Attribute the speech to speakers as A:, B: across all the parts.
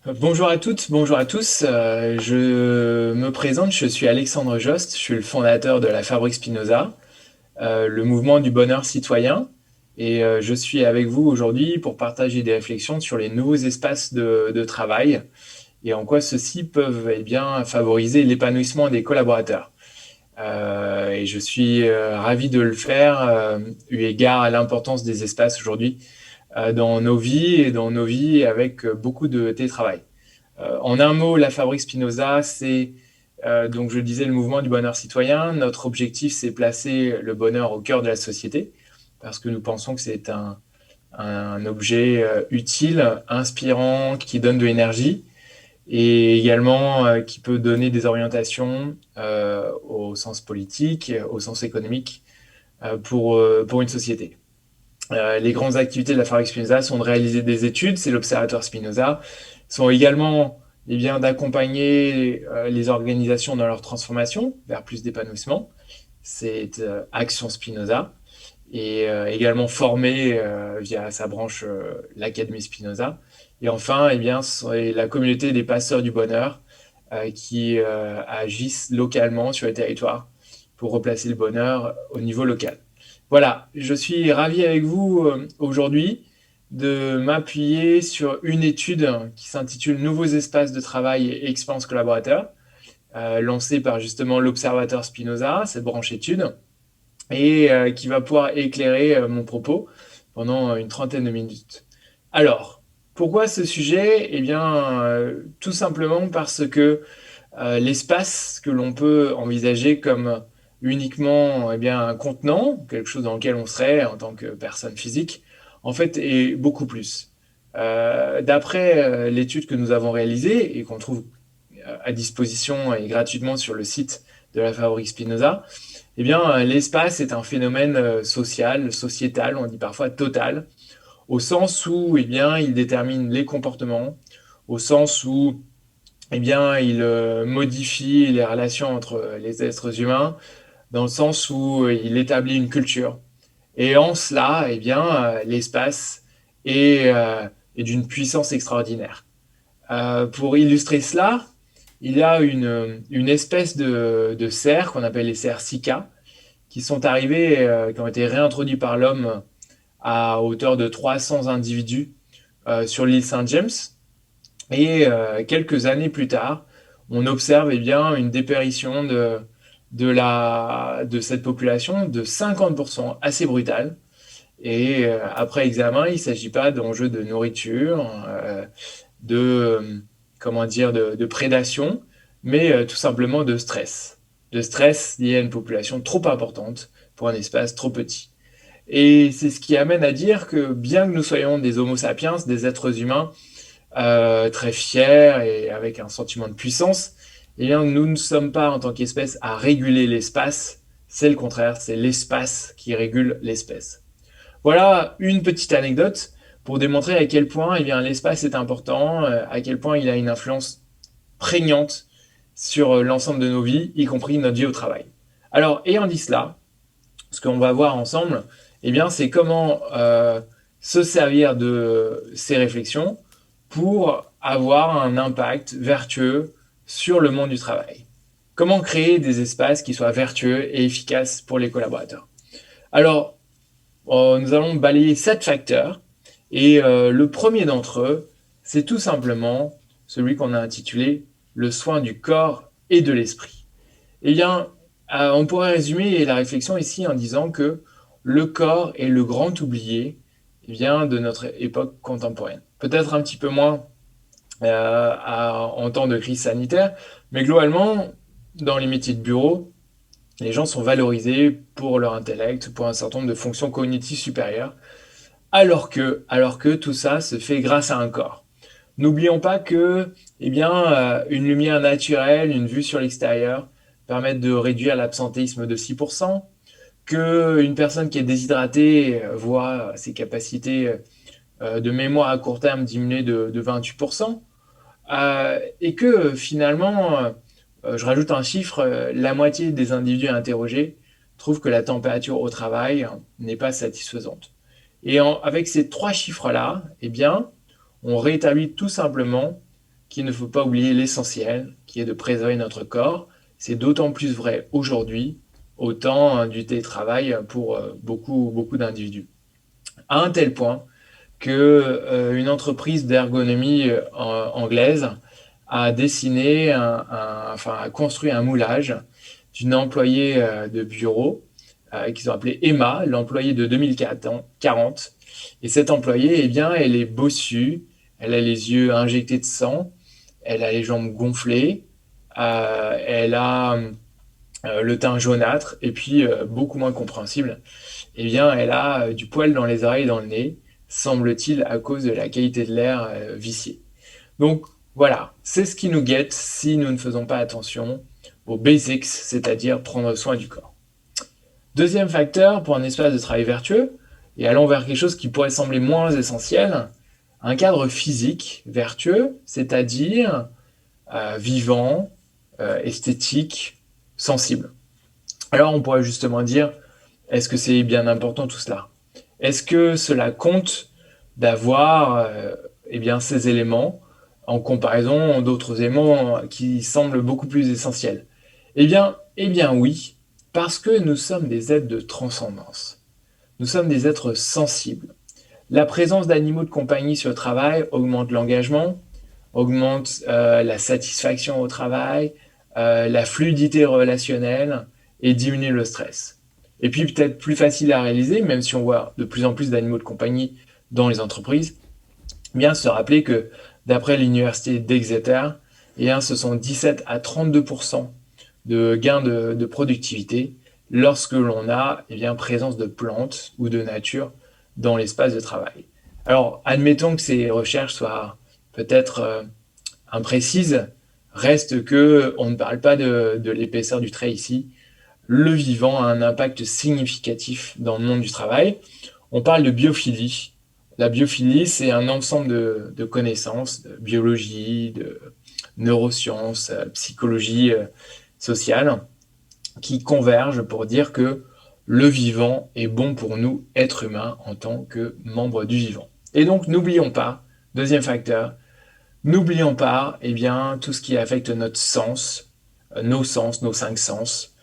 A: Bonjour à toutes, bonjour à tous. Je me présente, je suis Alexandre Jost, je suis le fondateur de la Fabrique Spinoza, le mouvement du bonheur citoyen. Et je suis avec vous aujourd'hui pour partager des réflexions sur les nouveaux espaces de travail et en quoi ceux-ci peuvent bien, favoriser l'épanouissement des collaborateurs. Et je suis ravi de le faire, eu égard à l'importance des espaces aujourd'hui dans nos vies et dans nos vies avec beaucoup de télétravail. En un mot, la Fabrique Spinoza, c'est donc je le disais le mouvement du bonheur citoyen. Notre objectif, c'est placer le bonheur au cœur de la société, parce que nous pensons que c'est un objet utile, inspirant, qui donne de l'énergie et également qui peut donner des orientations au sens politique, au sens économique pour une société. Les grandes activités de la Fabrique Spinoza sont de réaliser des études, c'est l'Observatoire Spinoza, sont également d'accompagner les organisations dans leur transformation vers plus d'épanouissement, c'est Action Spinoza, et également formé via sa branche l'Académie Spinoza. Et enfin, c'est la communauté des passeurs du bonheur qui agissent localement sur les territoires pour replacer le bonheur au niveau local. Voilà, je suis ravi avec vous aujourd'hui de m'appuyer sur une étude qui s'intitule Nouveaux espaces de travail et expérience collaborateur, lancée par justement l'Observateur Spinoza, cette branche étude, et qui va pouvoir éclairer mon propos pendant une trentaine de minutes. Alors, pourquoi ce sujet? Eh bien, tout simplement parce que l'espace que l'on peut envisager comme uniquement un contenant, quelque chose dans lequel on serait en tant que personne physique, en fait est beaucoup plus. D'après l'étude que nous avons réalisée et qu'on trouve à disposition et gratuitement sur le site de la Fabrique Spinoza, l'espace est un phénomène social, sociétal, on dit parfois total, au sens où il détermine les comportements, au sens où il modifie les relations entre les êtres humains, dans le sens où il établit une culture. Et en cela, l'espace est d'une puissance extraordinaire. Pour illustrer cela, il y a une espèce de cerfs qu'on appelle les cerfs Sika, qui sont arrivés, qui ont été réintroduits par l'homme à hauteur de 300 individus sur l'île Saint-James. Et quelques années plus tard, on observe une déparition de cette population de 50%, assez brutale. Et après examen, il ne s'agit pas d'enjeux de nourriture, de, de prédation, mais tout simplement de stress. De stress lié à une population trop importante pour un espace trop petit. Et c'est ce qui amène à dire que bien que nous soyons des Homo sapiens, des êtres humains très fiers et avec un sentiment de puissance, nous ne sommes pas en tant qu'espèce à réguler l'espace. C'est le contraire, c'est l'espace qui régule l'espèce. Voilà une petite anecdote pour démontrer à quel point l'espace est important, à quel point il a une influence prégnante sur l'ensemble de nos vies, y compris notre vie au travail. Alors, ayant dit cela, ce qu'on va voir ensemble, c'est comment se servir de ces réflexions pour avoir un impact vertueux sur le monde du travail. Comment créer des espaces qui soient vertueux et efficaces pour les collaborateurs? Alors, nous allons balayer 7 facteurs et le premier d'entre eux, c'est tout simplement celui qu'on a intitulé le soin du corps et de l'esprit. On pourrait résumer la réflexion ici en disant que le corps est le grand oublié de notre époque contemporaine. Peut-être un petit peu moins en temps de crise sanitaire, mais globalement, dans les métiers de bureau, les gens sont valorisés pour leur intellect, pour un certain nombre de fonctions cognitives supérieures, alors que tout ça se fait grâce à un corps. N'oublions pas que une lumière naturelle, une vue sur l'extérieur, permettent de réduire l'absentéisme de 6%, qu'une personne qui est déshydratée voit ses capacités de mémoire à court terme diminuer de 28%, et que finalement, je rajoute un chiffre, la moitié des individus interrogés trouvent que la température au travail n'est pas satisfaisante. Et avec ces 3 chiffres-là, on rétablit tout simplement qu'il ne faut pas oublier l'essentiel, qui est de préserver notre corps. C'est d'autant plus vrai aujourd'hui, au temps du télétravail pour beaucoup d'individus. À un tel point que une entreprise d'ergonomie anglaise a dessiné, enfin a construit un moulage d'une employée de bureau qu'ils ont appelée Emma, l'employée de 2040. Et cette employée, eh bien, elle est bossue, elle a les yeux injectés de sang, elle a les jambes gonflées, elle a le teint jaunâtre, et puis beaucoup moins compréhensible, eh bien, elle a du poil dans les oreilles et dans le nez, semble-t-il à cause de la qualité de l'air viciée. Donc voilà, c'est ce qui nous guette si nous ne faisons pas attention aux basics, c'est-à-dire prendre soin du corps. Deuxième facteur pour un espace de travail vertueux, et allons vers quelque chose qui pourrait sembler moins essentiel, un cadre physique vertueux, c'est-à-dire vivant, esthétique, sensible. Alors on pourrait justement dire, est-ce que c'est bien important tout cela? Est-ce que cela compte d'avoir eh bien, ces éléments en comparaison d'autres éléments qui semblent beaucoup plus essentiels? Eh bien oui, parce que nous sommes des êtres de transcendance. Nous sommes des êtres sensibles. La présence d'animaux de compagnie sur le travail augmente l'engagement, augmente la satisfaction au travail, la fluidité relationnelle et diminue le stress. Et puis peut-être plus facile à réaliser, même si on voit de plus en plus d'animaux de compagnie dans les entreprises, bien se rappeler que d'après l'université d'Exeter, ce sont 17 à 32% de gains de productivité lorsque l'on a présence de plantes ou de nature dans l'espace de travail. Alors, admettons que ces recherches soient peut-être imprécises, reste que on ne parle pas de l'épaisseur du trait ici. Le vivant a un impact significatif dans le monde du travail. On parle de biophilie. La biophilie, c'est un ensemble de connaissances, de biologie, de neurosciences, psychologie sociale, qui convergent pour dire que le vivant est bon pour nous, êtres humains, en tant que membres du vivant. Et donc, n'oublions pas, deuxième facteur, n'oublions pas tout ce qui affecte notre sens, nos cinq sens,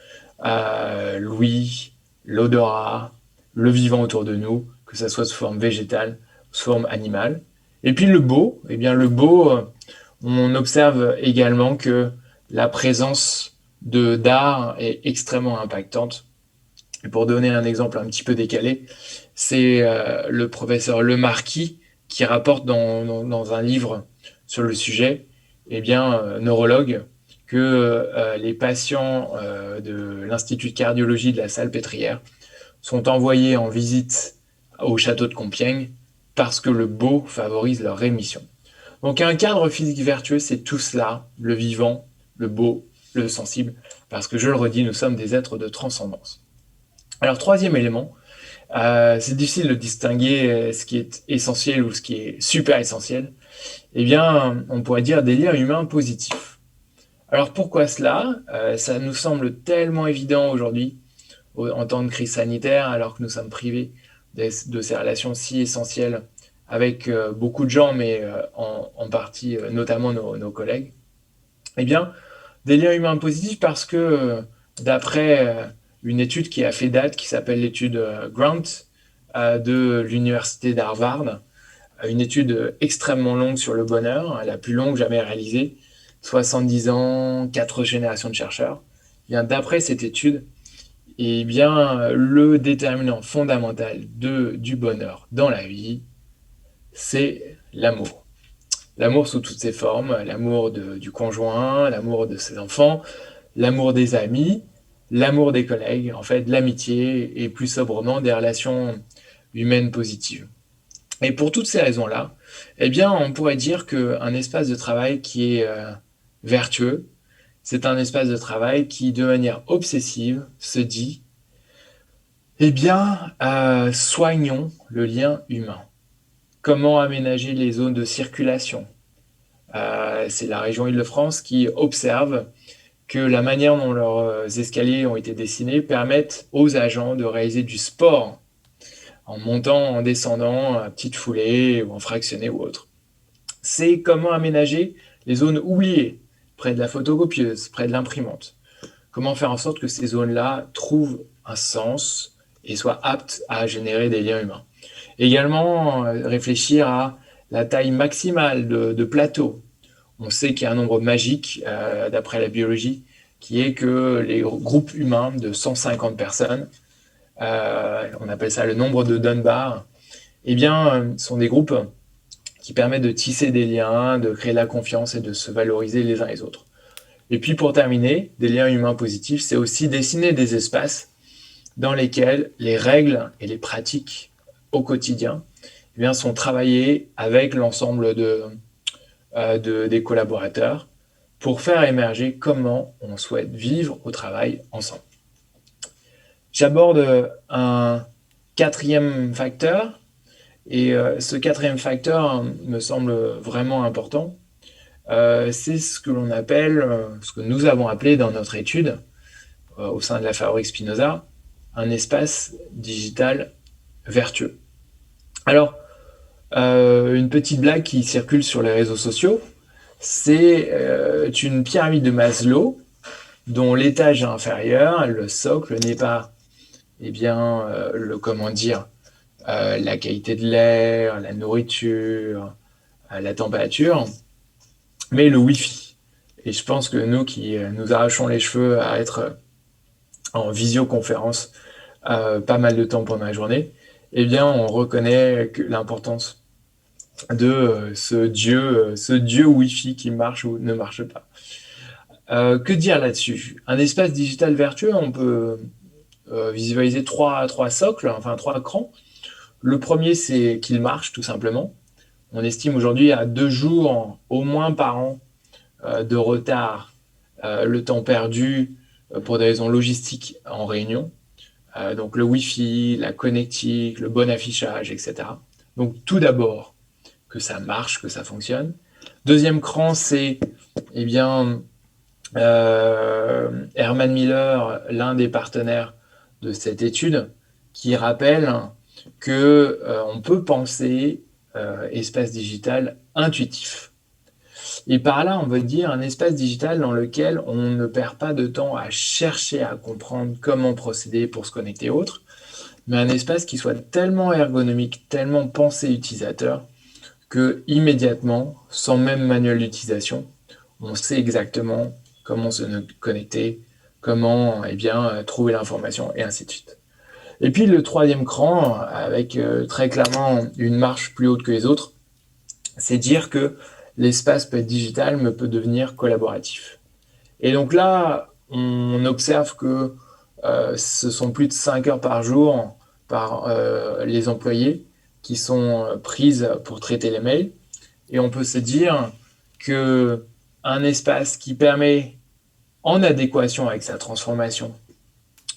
A: l'ouïe, l'odorat, le vivant autour de nous, que ça soit sous forme végétale, sous forme animale. Et puis le beau, on observe également que la présence d'art est extrêmement impactante. Et pour donner un exemple un petit peu décalé, c'est le professeur Lemarquis qui rapporte dans un livre sur le sujet, neurologue, que les patients de l'Institut de cardiologie de la Salpêtrière sont envoyés en visite au château de Compiègne parce que le beau favorise leur rémission. Donc un cadre physique vertueux, c'est tout cela, le vivant, le beau, le sensible, parce que je le redis, nous sommes des êtres de transcendance. Alors troisième élément, c'est difficile de distinguer ce qui est essentiel ou ce qui est super essentiel. On pourrait dire des liens humains positifs. Alors pourquoi cela? Ça nous semble tellement évident aujourd'hui en temps de crise sanitaire, alors que nous sommes privés de ces relations si essentielles avec beaucoup de gens, mais en partie notamment nos collègues. Des liens humains positifs parce que d'après une étude qui a fait date, qui s'appelle l'étude Grant de l'université d'Harvard, une étude extrêmement longue sur le bonheur, la plus longue jamais réalisée, 70 ans, 4 générations de chercheurs. D'après cette étude, le déterminant fondamental du bonheur dans la vie, c'est l'amour. L'amour sous toutes ses formes, l'amour du conjoint, l'amour de ses enfants, l'amour des amis, l'amour des collègues, en fait, l'amitié et plus sobrement des relations humaines positives. Et pour toutes ces raisons-là, on pourrait dire qu'un espace de travail qui est vertueux, c'est un espace de travail qui, de manière obsessive, se dit soignons le lien humain. Comment aménager les zones de circulation? C'est la région Île-de-France qui observe que la manière dont leurs escaliers ont été dessinés permettent aux agents de réaliser du sport en montant, en descendant, à petite foulée ou en fractionné ou autre. C'est comment aménager les zones oubliées, près de la photocopieuse, près de l'imprimante. Comment faire en sorte que ces zones-là trouvent un sens et soient aptes à générer des liens humains. Également, réfléchir à la taille maximale de plateau. On sait qu'il y a un nombre magique, d'après la biologie, qui est que les groupes humains de 150 personnes, on appelle ça le nombre de Dunbar, eh bien, sont des groupes qui permettent de tisser des liens, de créer de la confiance et de se valoriser les uns les autres. Et puis pour terminer, des liens humains positifs, c'est aussi dessiner des espaces dans lesquels les règles et les pratiques au quotidien eh bien, sont travaillées avec l'ensemble des collaborateurs pour faire émerger comment on souhaite vivre au travail ensemble. J'aborde un quatrième facteur, et ce quatrième facteur me semble vraiment important. C'est ce que l'on appelle, ce que nous avons appelé dans notre étude, au sein de la Fabrique Spinoza, un espace digital vertueux. Alors, une petite blague qui circule sur les réseaux sociaux, c'est une pyramide de Maslow dont l'étage inférieur, le socle, n'est pas, eh bien, la qualité de l'air, la nourriture, la température, mais le Wi-Fi. Et je pense que nous qui nous arrachons les cheveux à être en visioconférence pas mal de temps pendant la journée, eh bien, on reconnaît l'importance de ce dieu Wi-Fi qui marche ou ne marche pas. Que dire là-dessus? Un espace digital vertueux, on peut visualiser trois socles, enfin trois crans. Le premier, c'est qu'il marche tout simplement. On estime aujourd'hui à 2 jours au moins par an de retard le temps perdu pour des raisons logistiques en réunion. Donc le Wi-Fi, la connectique, le bon affichage, etc. Donc tout d'abord, que ça marche, que ça fonctionne. Deuxième cran, c'est eh bien, Herman Miller, l'un des partenaires de cette étude, qui rappelle que on peut penser espace digital intuitif. Et par là, on veut dire un espace digital dans lequel on ne perd pas de temps à chercher à comprendre comment procéder pour se connecter autre, mais un espace qui soit tellement ergonomique, tellement pensé utilisateur, que immédiatement, sans même manuel d'utilisation, on sait exactement comment se connecter, comment eh bien, trouver l'information, et ainsi de suite. Et puis le troisième cran, avec très clairement une marche plus haute que les autres, c'est dire que l'espace peut être digital, mais peut devenir collaboratif. Et donc là, on observe que ce sont plus de 5 heures par jour par les employés qui sont prises pour traiter les mails. Et on peut se dire que un espace qui permet, en adéquation avec sa transformation,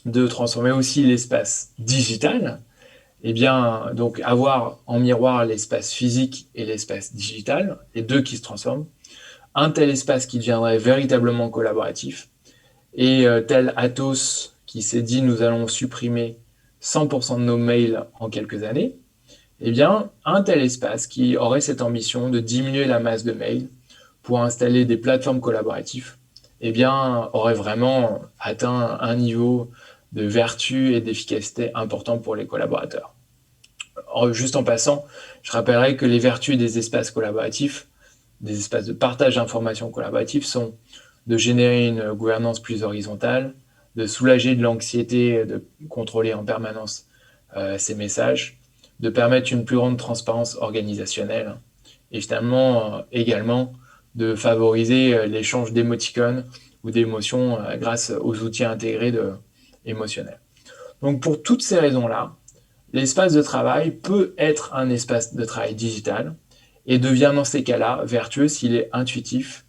A: de transformer aussi l'espace digital, eh bien, donc avoir en miroir l'espace physique et l'espace digital, les deux qui se transforment, un tel espace qui deviendrait véritablement collaboratif, et tel Atos qui s'est dit nous allons supprimer 100% de nos mails en quelques années, eh bien, un tel espace qui aurait cette ambition de diminuer la masse de mails pour installer des plateformes collaboratives, eh bien, aurait vraiment atteint un niveau de vertu et d'efficacité important pour les collaborateurs. Juste en passant, je rappellerai que les vertus des espaces collaboratifs, des espaces de partage d'informations collaboratifs, sont de générer une gouvernance plus horizontale, de soulager de l'anxiété de contrôler en permanence ces messages, de permettre une plus grande transparence organisationnelle et finalement également de favoriser l'échange d'émoticônes ou d'émotions grâce aux outils intégrés émotionnels. Donc pour toutes ces raisons-là, l'espace de travail peut être un espace de travail digital et devient dans ces cas-là vertueux s'il est intuitif,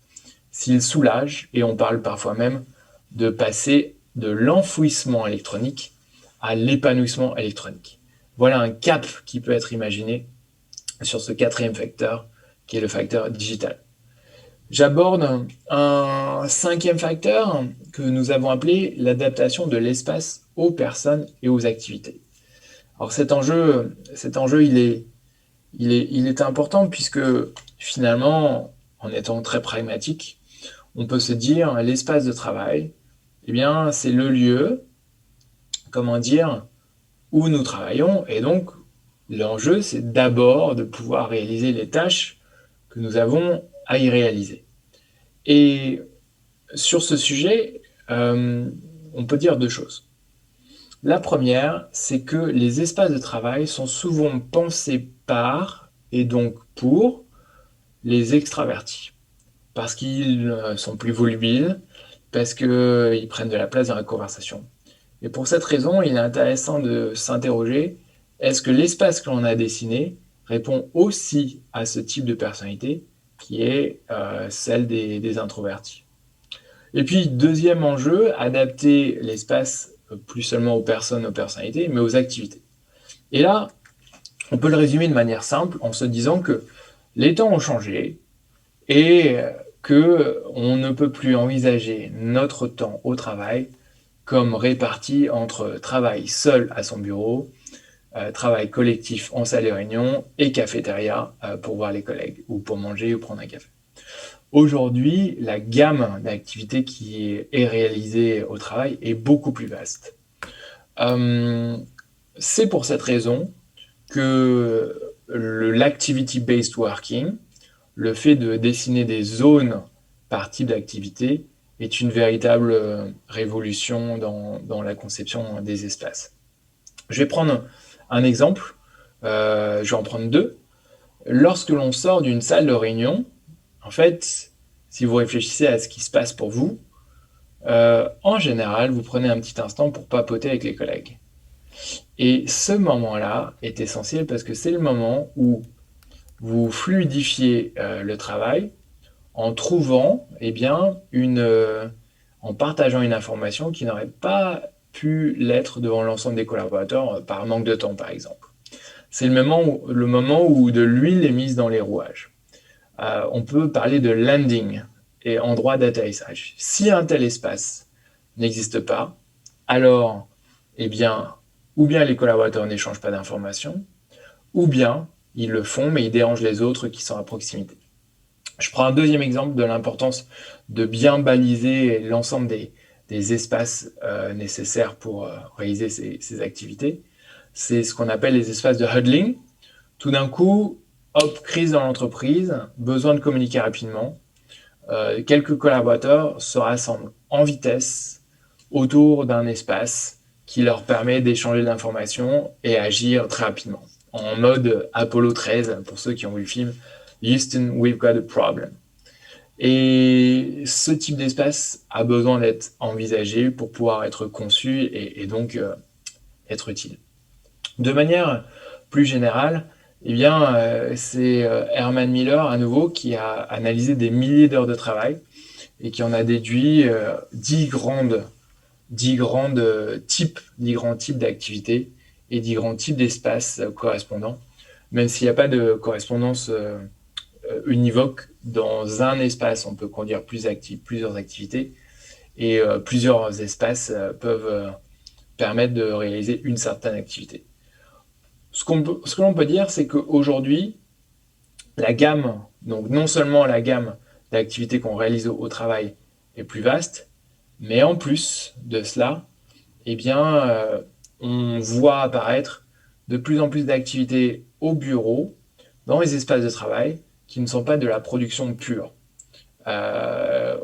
A: s'il soulage, et on parle parfois même de passer de l'enfouissement électronique à l'épanouissement électronique. Voilà un cap qui peut être imaginé sur ce quatrième facteur, qui est le facteur digital. J'aborde un cinquième facteur que nous avons appelé l'adaptation de l'espace aux personnes et aux activités. Alors cet enjeu il est important puisque finalement, en étant très pragmatique, on peut se dire l'espace de travail, eh bien, c'est le lieu, comment dire, où nous travaillons, et donc l'enjeu, c'est d'abord de pouvoir réaliser les tâches que nous avons à y réaliser. Et sur ce sujet, on peut dire deux choses. La première, c'est que les espaces de travail sont souvent pensés par et donc pour les extravertis, parce qu'ils sont plus volubiles, parce qu'ils prennent de la place dans la conversation. Et pour cette raison, il est intéressant de s'interroger, est-ce que l'espace que l'on a dessiné répond aussi à ce type de personnalité qui est celle des introvertis. Et puis, deuxième enjeu, adapter l'espace plus seulement aux personnes, aux personnalités, mais aux activités. Et là, on peut le résumer de manière simple en se disant que les temps ont changé et que on ne peut plus envisager notre temps au travail comme réparti entre travail seul à son bureau, travail collectif en salle de réunion et cafétéria pour voir les collègues ou pour manger ou prendre un café. Aujourd'hui, la gamme d'activités qui est réalisée au travail est beaucoup plus vaste. C'est pour cette raison que l'activity-based working, le fait de dessiner des zones par type d'activité, est une véritable révolution dans la conception des espaces. Je vais prendre un exemple, je vais en prendre deux. Lorsque l'on sort d'une salle de réunion, en fait, si vous réfléchissez à ce qui se passe pour vous, en général, vous prenez un petit instant pour papoter avec les collègues. Et ce moment-là est essentiel parce que c'est le moment où vous fluidifiez le travail en trouvant, eh bien, en partageant une information qui n'aurait pas pu l'être devant l'ensemble des collaborateurs par manque de temps, par exemple. C'est le moment où de l'huile est mise dans les rouages. On peut parler de landing et endroit d'atterrissage. Si un tel espace n'existe pas, alors, eh bien, ou bien les collaborateurs n'échangent pas d'informations, ou bien ils le font, mais ils dérangent les autres qui sont à proximité. Je prends un deuxième exemple de l'importance de bien baliser l'ensemble des espaces nécessaires pour réaliser ces activités. C'est ce qu'on appelle les espaces de huddling. Tout d'un coup, hop, crise dans l'entreprise, besoin de communiquer rapidement. Quelques collaborateurs se rassemblent en vitesse autour d'un espace qui leur permet d'échanger de l'information et agir très rapidement. En mode Apollo 13, pour ceux qui ont vu le film, Houston, we've got a problem. Et ce type d'espace a besoin d'être envisagé pour pouvoir être conçu et donc être utile. De manière plus générale, eh bien, c'est Herman Miller à nouveau qui a analysé des milliers d'heures de travail et qui en a déduit 10 grands types d'activités et 10 grands types d'espaces correspondants, même s'il n'y a pas de correspondance univoque dans un espace, on peut conduire plusieurs activités et plusieurs espaces peuvent permettre de réaliser une certaine activité. Ce que l'on peut dire, c'est qu'aujourd'hui, la gamme, donc non seulement la gamme d'activités qu'on réalise au travail est plus vaste, mais en plus de cela, eh bien, on voit apparaître de plus en plus d'activités au bureau, dans les espaces de travail, qui ne sont pas de la production pure.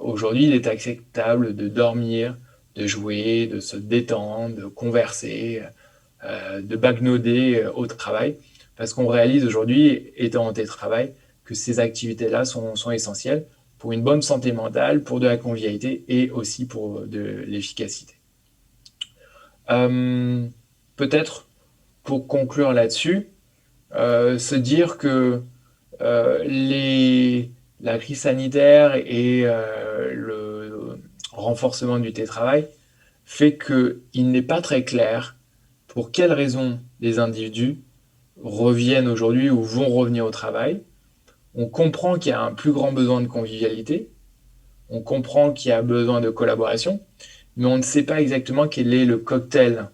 A: Aujourd'hui, il est acceptable de dormir, de jouer, de se détendre, de converser, de bagnoder au travail, parce qu'on réalise aujourd'hui, étant en télétravail, que ces activités-là sont essentielles pour une bonne santé mentale, pour de la convivialité et aussi pour de l'efficacité. Peut-être, pour conclure là-dessus, se dire que la crise sanitaire et le renforcement du télétravail fait qu'il n'est pas très clair pour quelles raisons les individus reviennent aujourd'hui ou vont revenir au travail. On comprend qu'il y a un plus grand besoin de convivialité, on comprend qu'il y a besoin de collaboration, mais on ne sait pas exactement quel est le cocktail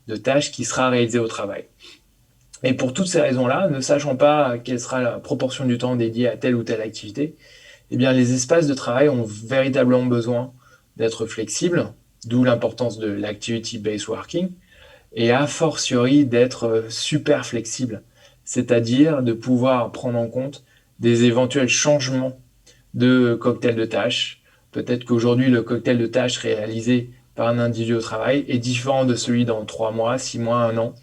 A: de tâches qui sera réalisé au travail. Et pour toutes ces raisons-là, ne sachant pas quelle sera la proportion du temps dédié à telle ou telle activité, eh bien, les espaces de travail ont véritablement besoin d'être flexibles, d'où l'importance de l'activity-based working, et a fortiori d'être super flexible, c'est-à-dire de pouvoir prendre en compte des éventuels changements de cocktail de tâches. Peut-être qu'aujourd'hui, le cocktail de tâches réalisé par un individu au travail est différent de celui dans 3 mois, 6 mois, 1 an,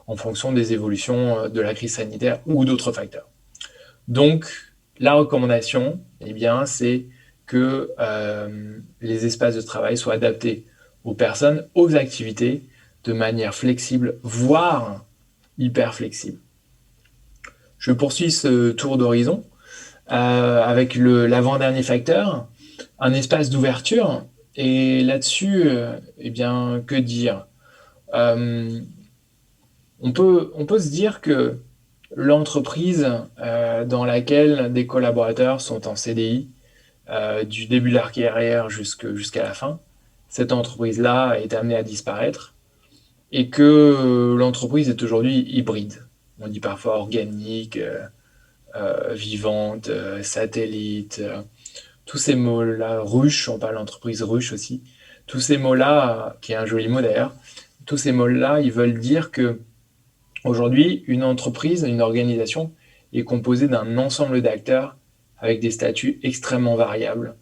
A: en fonction des évolutions de la crise sanitaire ou d'autres facteurs. Donc, la recommandation, eh bien, c'est que les espaces de travail soient adaptés aux personnes, aux activités, de manière flexible, voire hyper flexible. Je poursuis ce tour d'horizon avec l'avant-dernier facteur, un espace d'ouverture. Et là-dessus, eh bien, que dire? Euh, on peut se dire que l'entreprise dans laquelle des collaborateurs sont en CDI, du début de leur carrière jusqu'à la fin, cette entreprise-là est amenée à disparaître et que l'entreprise est aujourd'hui hybride. On dit parfois organique, vivante, satellite, tous ces mots-là, ruche, on parle d'entreprise ruche aussi, tous ces mots-là, qui est un joli mot d'ailleurs, tous ces mots-là, ils veulent dire que aujourd'hui, une entreprise, une organisation est composée d'un ensemble d'acteurs avec des statuts extrêmement variables,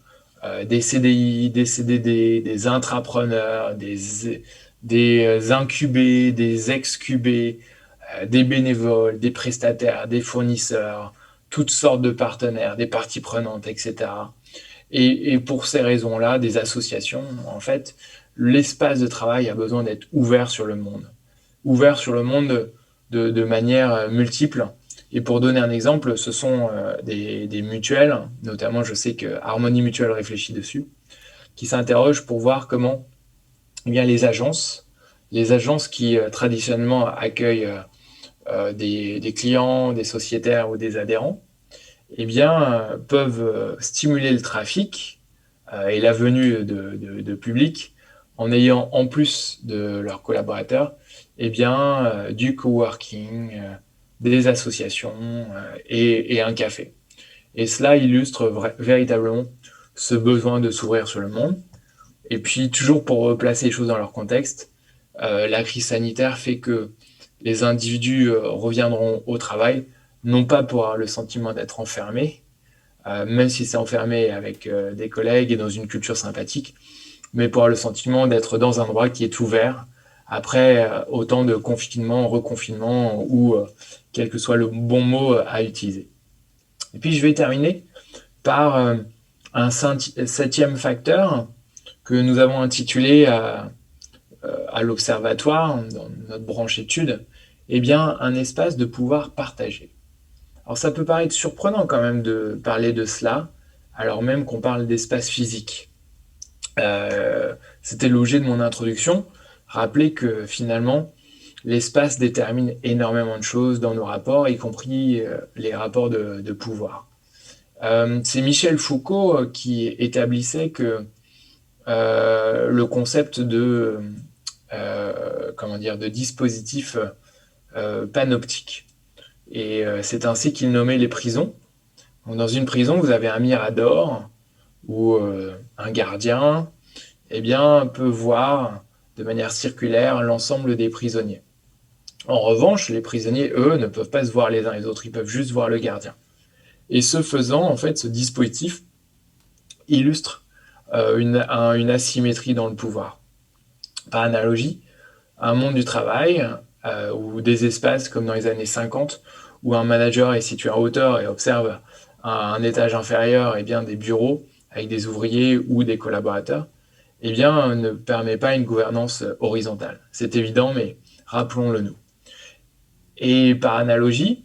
A: des CDI, des CDD, des intrapreneurs, des incubés, des excubés, des bénévoles, des prestataires, des fournisseurs, toutes sortes de partenaires, des parties prenantes, etc. Et pour ces raisons-là, des associations, en fait, l'espace de travail a besoin d'être ouvert sur le monde. Ouvert sur le monde de manière multiple. Et pour donner un exemple, ce sont des mutuelles, notamment je sais que Harmonie Mutuelle réfléchit dessus, qui s'interrogent pour voir comment eh bien, les agences qui traditionnellement accueillent des clients, des sociétaires ou des adhérents, eh bien, peuvent stimuler le trafic et la venue de public en ayant en plus de leurs collaborateurs eh bien, du coworking, des associations et un café. Et cela illustre véritablement ce besoin de s'ouvrir sur le monde. Et puis, toujours pour replacer les choses dans leur contexte, la crise sanitaire fait que les individus reviendront au travail, non pas pour avoir le sentiment d'être enfermés, même si c'est enfermé avec des collègues et dans une culture sympathique, mais pour avoir le sentiment d'être dans un endroit qui est ouvert après autant de confinement, reconfinement ou quel que soit le bon mot à utiliser. Et puis je vais terminer par un septième facteur que nous avons intitulé à l'observatoire, dans notre branche études, eh bien un espace de pouvoir partagé. Alors ça peut paraître surprenant quand même de parler de cela, alors même qu'on parle d'espace physique. C'était l'objet de mon introduction, rappeler que finalement, l'espace détermine énormément de choses dans nos rapports, y compris les rapports de pouvoir. C'est Michel Foucault qui établissait que le concept de dispositif panoptique. Et c'est ainsi qu'il nommait les prisons. Donc, dans une prison, vous avez un mirador où un gardien eh bien, peut voir de manière circulaire l'ensemble des prisonniers. En revanche, les prisonniers, eux, ne peuvent pas se voir les uns les autres, ils peuvent juste voir le gardien. Et ce faisant, en fait, ce dispositif illustre une asymétrie dans le pouvoir. Par analogie, un monde du travail ou des espaces comme dans les années 50 où un manager est situé en hauteur et observe un étage inférieur et bien des bureaux avec des ouvriers ou des collaborateurs, eh bien, ne permet pas une gouvernance horizontale. C'est évident, mais rappelons-le nous. Et par analogie,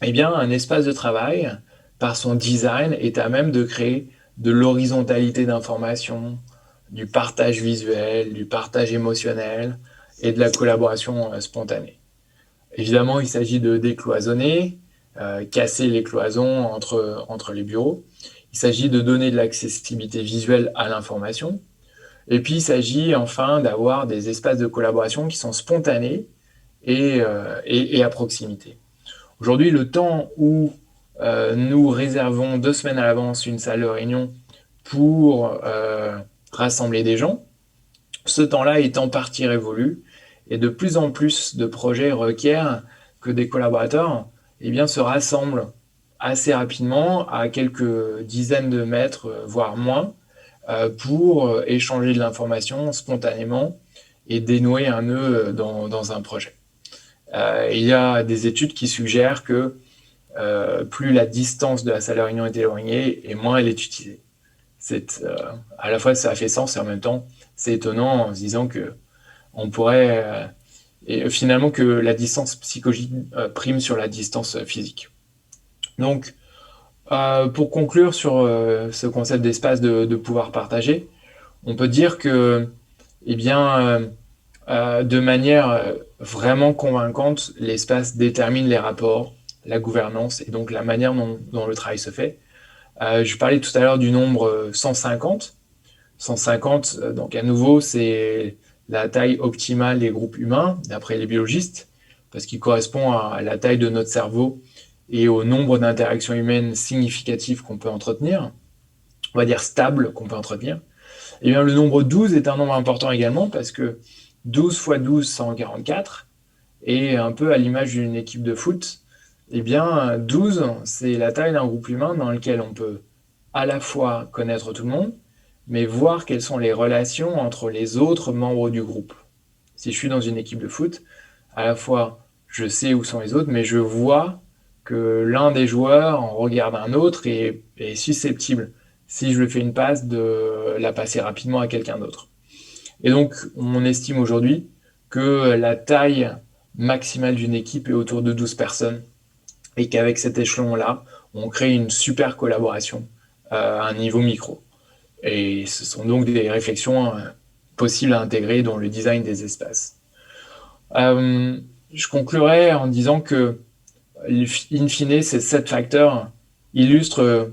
A: eh bien, un espace de travail, par son design, est à même de créer de l'horizontalité d'informations, du partage visuel, du partage émotionnel et de la collaboration spontanée. Évidemment, il s'agit de décloisonner, casser les cloisons entre les bureaux. Il s'agit de donner de l'accessibilité visuelle à l'information. Et puis, il s'agit enfin d'avoir des espaces de collaboration qui sont spontanés et à proximité. Aujourd'hui, le temps où Nous réservons 2 semaines à l'avance une salle de réunion pour rassembler des gens. Ce temps-là est en partie révolu et de plus en plus de projets requièrent que des collaborateurs se rassemblent assez rapidement à quelques dizaines de mètres, voire moins, pour échanger de l'information spontanément et dénouer un nœud dans un projet. Il y a des études qui suggèrent que plus la distance de la salle de réunion est éloignée et moins elle est utilisée. À la fois ça fait sens et en même temps c'est étonnant en se disant que on pourrait et finalement que la distance psychologique prime sur la distance physique. Donc pour conclure sur ce concept d'espace de pouvoir partagé, on peut dire que eh bien de manière vraiment convaincante, l'espace détermine les rapports, la gouvernance et donc la manière dont le travail se fait. Je parlais tout à l'heure du nombre 150. 150, donc à nouveau, c'est la taille optimale des groupes humains, d'après les biologistes, parce qu'il correspond à la taille de notre cerveau et au nombre d'interactions humaines significatives qu'on peut entretenir, on va dire stable qu'on peut entretenir. Et bien le nombre 12 est un nombre important également, parce que 12 fois 12, 144, et un peu à l'image d'une équipe de foot, eh bien 12, c'est la taille d'un groupe humain dans lequel on peut à la fois connaître tout le monde, mais voir quelles sont les relations entre les autres membres du groupe. Si je suis dans une équipe de foot, à la fois je sais où sont les autres, mais je vois que l'un des joueurs en regarde un autre et est susceptible, si je lui fais une passe, de la passer rapidement à quelqu'un d'autre. Et donc, on estime aujourd'hui que la taille maximale d'une équipe est autour de 12 personnes et qu'avec cet échelon-là, on crée une super collaboration à un niveau micro. Et ce sont donc des réflexions possibles à intégrer dans le design des espaces. Je conclurai en disant que, in fine, ces 7 facteurs illustrent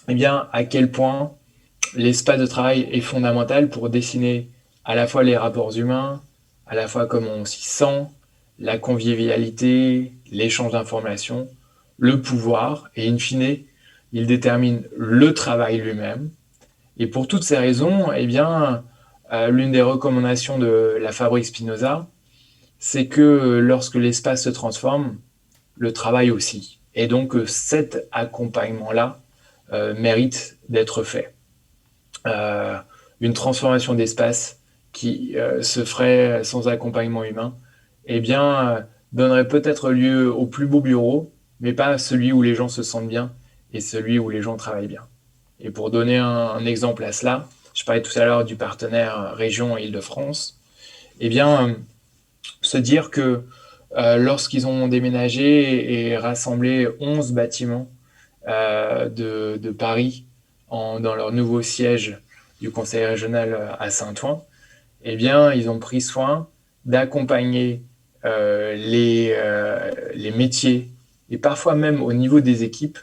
A: à quel point l'espace de travail est fondamental pour dessiner à la fois les rapports humains, à la fois comment on s'y sent, la convivialité, l'échange d'informations, le pouvoir, et in fine, il détermine le travail lui-même. Et pour toutes ces raisons, l'une des recommandations de la Fabrique Spinoza, c'est que lorsque l'espace se transforme, le travail aussi. Et donc cet accompagnement-là mérite d'être fait. Une transformation d'espace qui se ferait sans accompagnement humain, donnerait peut-être lieu au plus beau bureau, mais pas celui où les gens se sentent bien et celui où les gens travaillent bien. Et pour donner un exemple à cela, je parlais tout à l'heure du partenaire région Île-de-France, se dire que lorsqu'ils ont déménagé et rassemblé 11 bâtiments de Paris dans leur nouveau siège du conseil régional à Saint-Ouen, ils ont pris soin d'accompagner les métiers et parfois même au niveau des équipes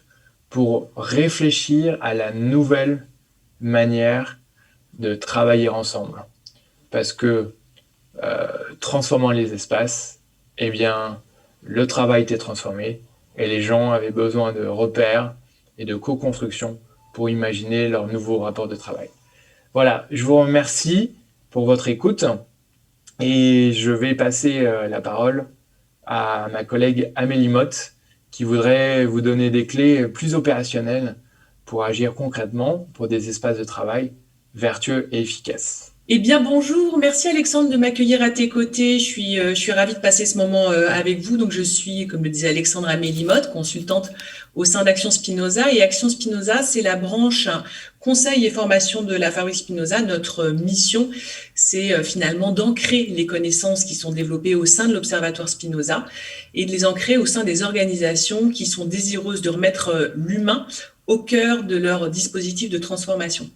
A: pour réfléchir à la nouvelle manière de travailler ensemble. Parce que transformant les espaces, le travail était transformé et les gens avaient besoin de repères et de co-construction pour imaginer leur nouveau rapport de travail. Voilà, je vous remercie pour votre écoute et je vais passer la parole à ma collègue Amélie Motte qui voudrait vous donner des clés plus opérationnelles pour agir concrètement pour des espaces de travail vertueux et efficaces.
B: Eh bien, bonjour. Merci Alexandre de m'accueillir à tes côtés. Je suis ravie de passer ce moment avec vous. Donc, je suis, comme le disait Alexandre, Amélie Motte, consultante au sein d'Action Spinoza. Et Action Spinoza, c'est la branche conseil et formation de la Fabrique Spinoza. Notre mission, c'est finalement d'ancrer les connaissances qui sont développées au sein de l'Observatoire Spinoza et de les ancrer au sein des organisations qui sont désireuses de remettre l'humain au cœur de leur dispositif de transformation.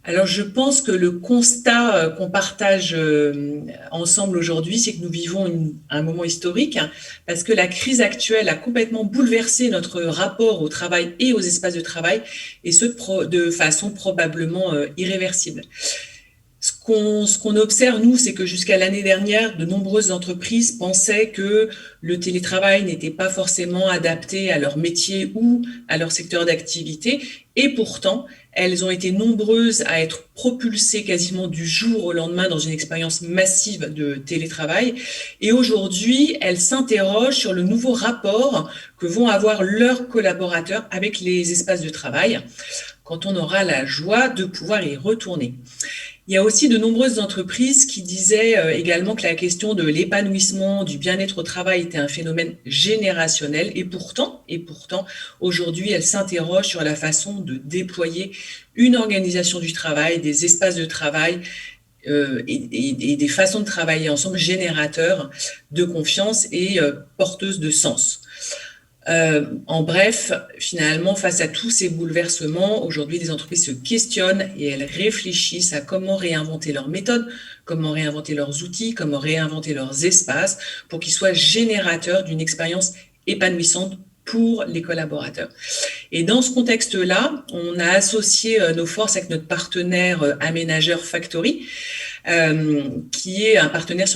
B: Alors, je pense que le constat qu'on partage ensemble aujourd'hui, c'est que nous vivons un moment historique parce que la crise actuelle a complètement bouleversé notre rapport au travail et aux espaces de travail, et ce de façon probablement irréversible. Ce Ce qu'on observe, nous, c'est que jusqu'à l'année dernière, de nombreuses entreprises pensaient que le télétravail n'était pas forcément adapté à leur métier ou à leur secteur d'activité. Et pourtant, elles ont été nombreuses à être propulsées quasiment du jour au lendemain dans une expérience massive de télétravail. Et aujourd'hui, elles s'interrogent sur le nouveau rapport que vont avoir leurs collaborateurs avec les espaces de travail quand on aura la joie de pouvoir y retourner. Il y a aussi de nombreuses entreprises qui disaient également que la question de l'épanouissement, du bien-être au travail était un phénomène générationnel et pourtant, aujourd'hui, elles s'interrogent sur la façon de déployer une organisation du travail, des espaces de travail et des façons de travailler ensemble générateurs de confiance et porteuses de sens. En bref, finalement, face à tous ces bouleversements, aujourd'hui, les entreprises se questionnent et elles réfléchissent à comment réinventer leurs méthodes, comment réinventer leurs outils, comment réinventer leurs espaces pour qu'ils soient générateurs d'une expérience épanouissante pour les collaborateurs. Et dans ce contexte-là, on a associé nos forces avec notre partenaire aménageur Factory, qui est un partenaire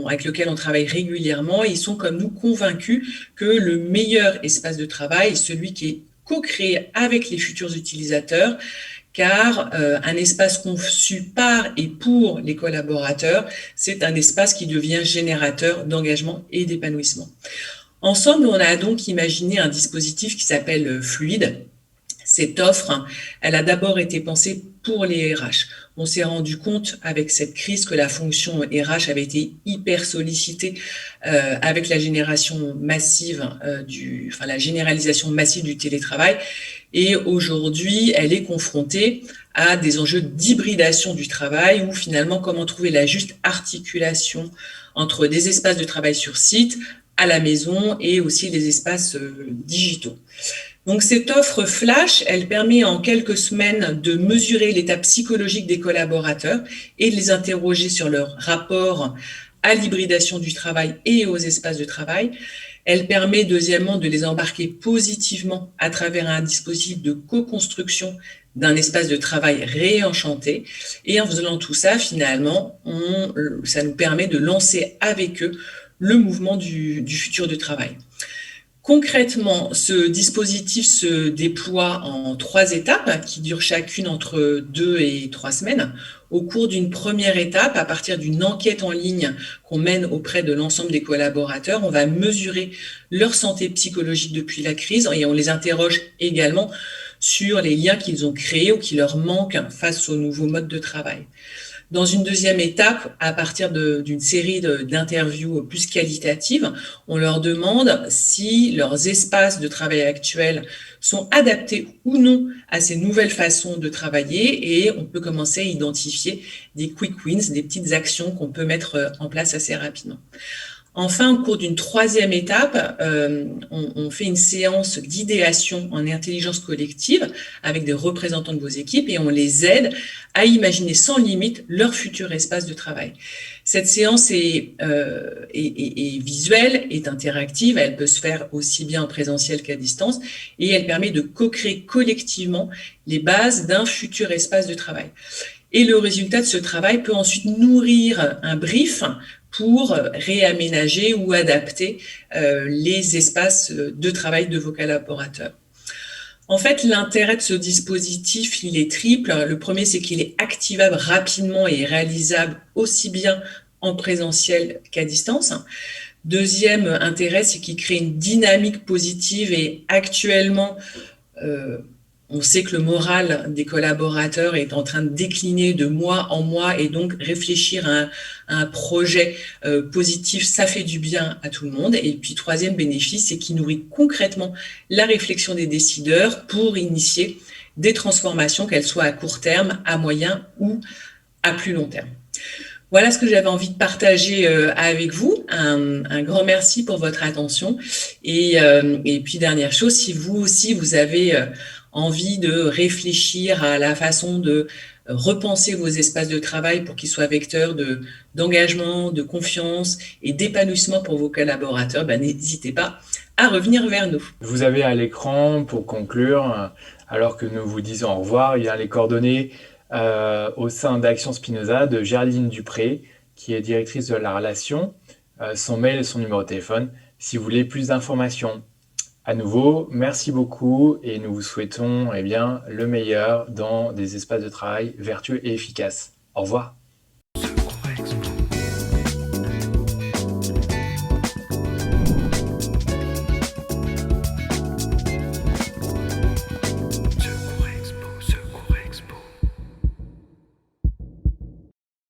B: avec lequel on travaille régulièrement. Ils sont comme nous convaincus que le meilleur espace de travail est celui qui est co-créé avec les futurs utilisateurs, car un espace conçu par et pour les collaborateurs, c'est un espace qui devient générateur d'engagement et d'épanouissement. Ensemble, on a donc imaginé un dispositif qui s'appelle Fluide. Cette offre, elle a d'abord été pensée pour les RH. On s'est rendu compte avec cette crise que la fonction RH avait été hyper sollicitée avec la génération massive la généralisation massive du télétravail. Et aujourd'hui, elle est confrontée à des enjeux d'hybridation du travail où finalement, comment trouver la juste articulation entre des espaces de travail sur site, à la maison et aussi les espaces digitaux. Donc cette offre flash, elle permet en quelques semaines de mesurer l'état psychologique des collaborateurs et de les interroger sur leur rapport à l'hybridation du travail et aux espaces de travail. Elle permet deuxièmement de les embarquer positivement à travers un dispositif de co-construction d'un espace de travail réenchanté. Et en faisant tout ça, finalement, ça nous permet de lancer avec eux le mouvement du futur du travail. Concrètement, ce dispositif se déploie en 3 étapes qui durent chacune entre 2 et 3 semaines. Au cours d'une première étape, à partir d'une enquête en ligne qu'on mène auprès de l'ensemble des collaborateurs, on va mesurer leur santé psychologique depuis la crise et on les interroge également sur les liens qu'ils ont créés ou qui leur manquent face aux nouveaux modes de travail. Dans une deuxième étape, à partir d'une série d'interviews plus qualitatives, on leur demande si leurs espaces de travail actuels sont adaptés ou non à ces nouvelles façons de travailler et on peut commencer à identifier des quick wins, des petites actions qu'on peut mettre en place assez rapidement. Enfin, au cours d'une troisième étape, on fait une séance d'idéation en intelligence collective avec des représentants de vos équipes et on les aide à imaginer sans limite leur futur espace de travail. Cette séance est visuelle, est interactive, elle peut se faire aussi bien en présentiel qu'à distance et elle permet de co-créer collectivement les bases d'un futur espace de travail. Et le résultat de ce travail peut ensuite nourrir un brief pour réaménager ou adapter les espaces de travail de vos collaborateurs. En fait, l'intérêt de ce dispositif, il est triple. Le premier, c'est qu'il est activable rapidement et réalisable aussi bien en présentiel qu'à distance. Deuxième intérêt, c'est qu'il crée une dynamique positive et actuellement, on sait que le moral des collaborateurs est en train de décliner de mois en mois et donc réfléchir à un projet positif, ça fait du bien à tout le monde. Et puis, troisième bénéfice, c'est qu'il nourrit concrètement la réflexion des décideurs pour initier des transformations, qu'elles soient à court terme, à moyen ou à plus long terme. Voilà ce que j'avais envie de partager avec vous. Un grand merci pour votre attention. Et puis, dernière chose, si vous aussi, vous avez envie de réfléchir à la façon de repenser vos espaces de travail pour qu'ils soient vecteurs d'engagement, de confiance et d'épanouissement pour vos collaborateurs, n'hésitez pas à revenir vers nous.
A: Vous avez à l'écran, pour conclure, alors que nous vous disons au revoir, il y a les coordonnées au sein d'Action Spinoza de Géraldine Dupré, qui est directrice de la relation, son mail et son numéro de téléphone, si vous voulez plus d'informations. À nouveau, merci beaucoup et nous vous souhaitons eh bien, le meilleur dans des espaces de travail vertueux et efficaces. Au revoir.